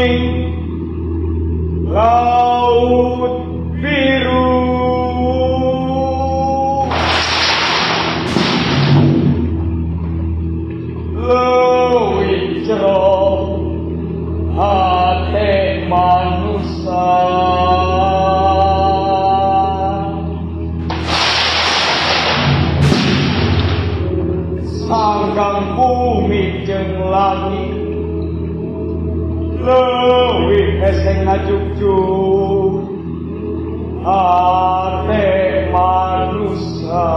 kuning, laut biru. Leuwih jero hati manusia. Sanggang bumi jeung langit leuwih heseng ngajuk-juk hati manusia.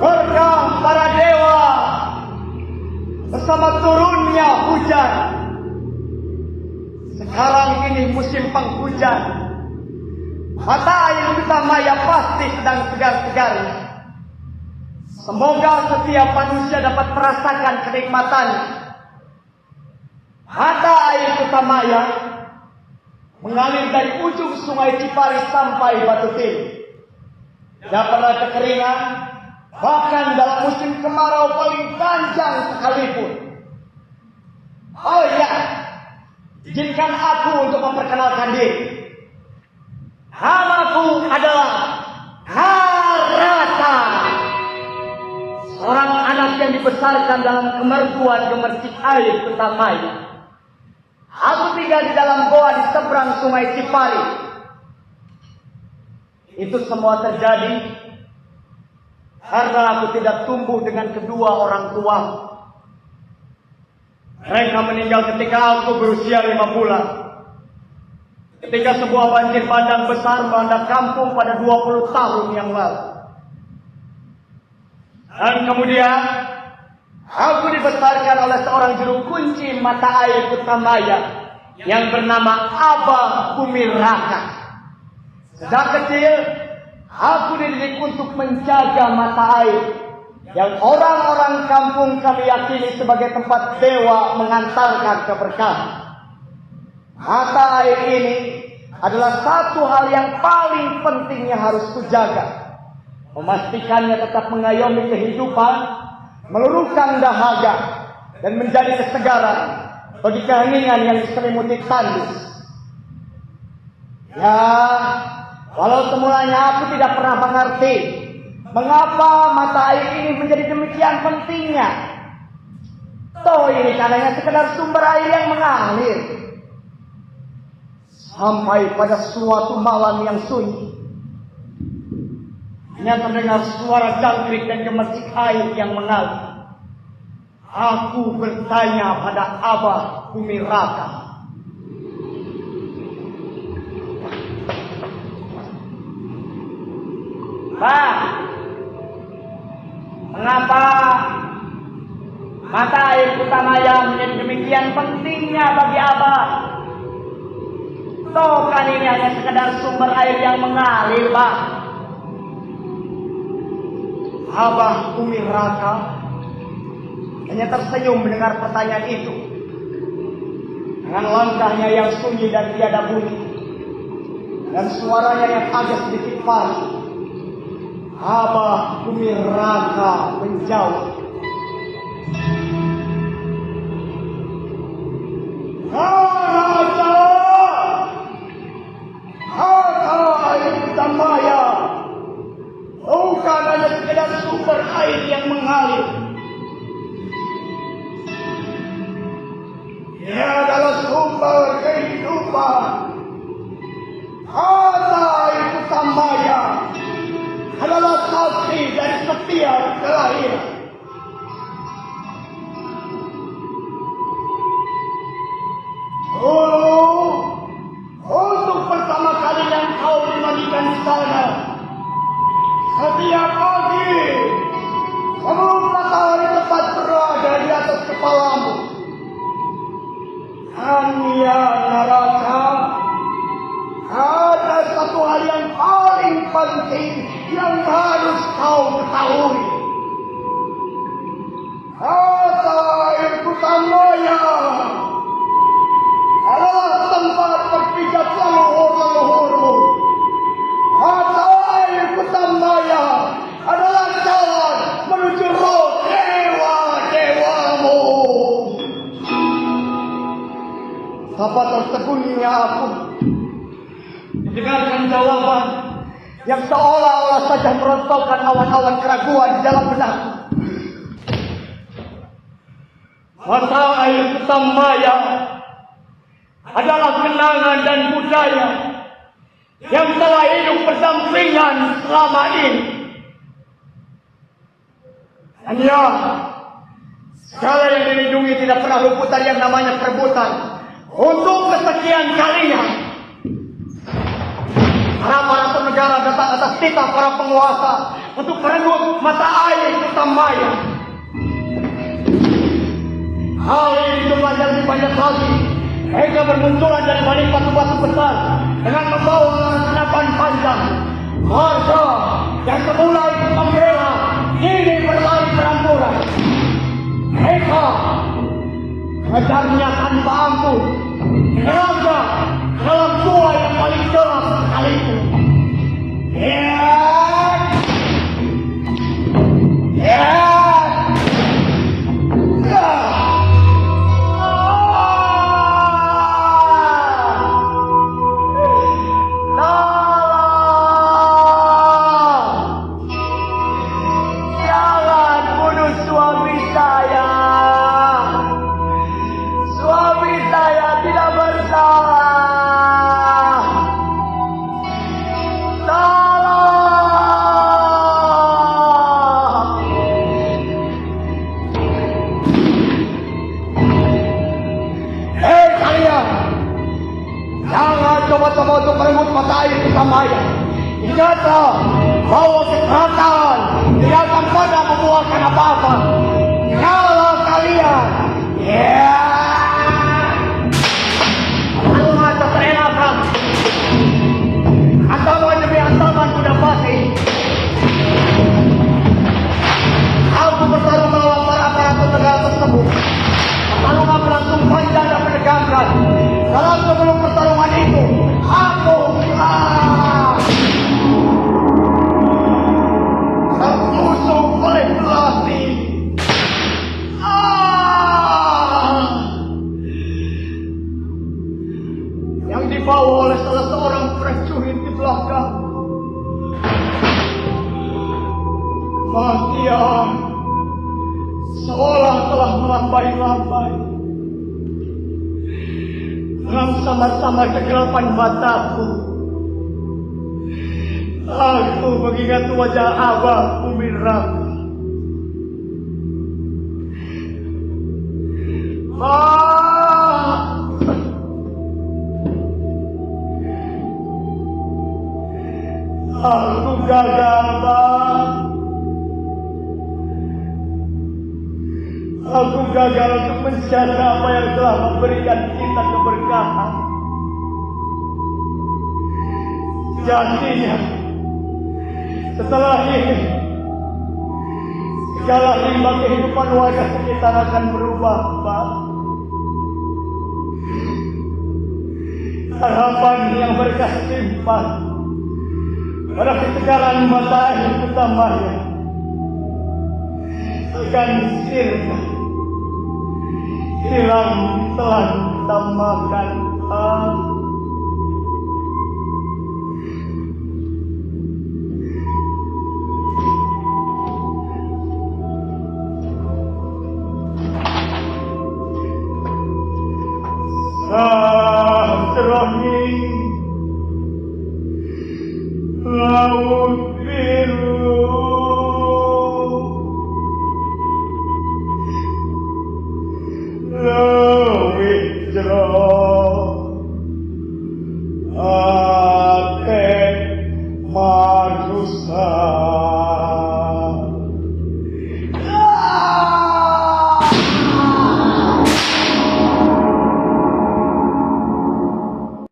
Berkah para dewa bersama turunnya hujan. Sekarang ini musim penghujan. Mata air kita maya pasti sedang segar-segarnya. Semoga setiap manusia dapat merasakan kenikmatannya. Mata air kita maya mengalir dari ujung sungai Cipari sampai Batu Tinggi. Tidak pernah kekeringan, bahkan dalam musim kemarau paling panjang sekalipun. Oh iya, izinkan aku untuk memperkenalkan diri. Namaku adalah Narata, seorang anak yang dibesarkan dalam kemertuan gemercik air Kutamaya. Aku tinggal di dalam goa di seberang sungai Cipari. Itu semua terjadi karena aku tidak tumbuh dengan kedua orang tua. Mereka meninggal ketika aku berusia 5 bulan. Ketika sebuah banjir bandang besar melanda kampung pada 20 tahun yang lalu. Dan kemudian aku dibesarkan oleh seorang juru kunci mata air Kutamaya yang bernama Abah Kumiraka. Sejak kecil aku dididik untuk menjaga mata air yang orang-orang kampung kami yakini sebagai tempat dewa mengantarkan keberkahan. Mata air ini adalah satu hal yang paling penting yang harus kujaga. Memastikannya tetap mengayomi kehidupan, meluruskan dahaga, dan menjadi kesegaran bagi keheningan yang diselimuti tandus. Ya, walau semulanya aku tidak pernah mengerti mengapa mata air ini menjadi demikian pentingnya. Toh ini karena sekedar sumber air yang mengalir. Sampai pada suatu malam yang sunyi, hanya terdengar suara jangkrik dan gemercik air yang mengalir. Aku bertanya pada Abah Kumiraka, "Pak, mengapa mata air Kutamaya menjadi demikian pentingnya bagi Abah? Toh kan ini hanya sekedar sumber air yang mengalir, Pak." Abah Kumiraka hanya tersenyum mendengar pertanyaan itu. Dengan langkahnya yang sunyi dan tiada bunyi, dan suaranya yang agak sedikit parau, Abah Kumiraka menjawab, "Narata, air Kutamaya bukan hanya sekedar sumber air yang mengalir. Ia adalah sumber kehidupan. Air Kutamaya adalah saksi dari setiap kelahiran. luhurmu. Mata air Kutamaya adalah jalan menuju roh dewa-dewamu. Apa tertegunnya aku mendengarkan jawaban yang seolah-olah saja merontokkan awan-awan keraguan di dalam benakku. Mata air Kutamaya adalah kenangan dan budaya yang telah hidup berdampingan selama ini. Dan ya, segala yang dilindungi tidak pernah luputan yang namanya perebutan. Untuk kesekian kalinya, para negara datang atas titah para penguasa untuk merebut mata air Kutamaya. Hal ini jumlahnya lebih banyak lagi. Mereka bermunculan dari balik batu-batu besar dengan membawa senapan panjang. Harga yang semula ikut membela kini berlari beramburan. Mereka mengejarnya tanpa ampun. Kerangga dalam gua yang paling gelap sekalipun. Coba-coba untuk merebut mata air Kutamaya. Ingatlah bahwa kekerasan tidak akan pernah membuahkan apa-apa. Kalau kalian, lalu mata terenakan antaman demi antaman kuda pasti. Aku bertarung melawan para aparatur negara tersebut. Pertarungan berlangsung panjang dan menegangkan. Dalam sebelum pertarungan itu, aku tertusuk oleh belati. Yang dibawa oleh salah seorang prajurit di belakang. Kematian seolah telah melambai-lambai. Dalam samar-samar kegelapan mataku, aku mengingat wajah Abah Kumiraka. Aku gagal, Bang. Aku gagal untuk menjaga apa yang telah memberikan kita keberkahan. Jadinya, setelah ini, segala limbah kehidupan warga sekitar akan berubah, Pak. Harapan yang mereka simpan pada ketegaran mata air Kutamaya akan sirna. Hilang telah kita makan.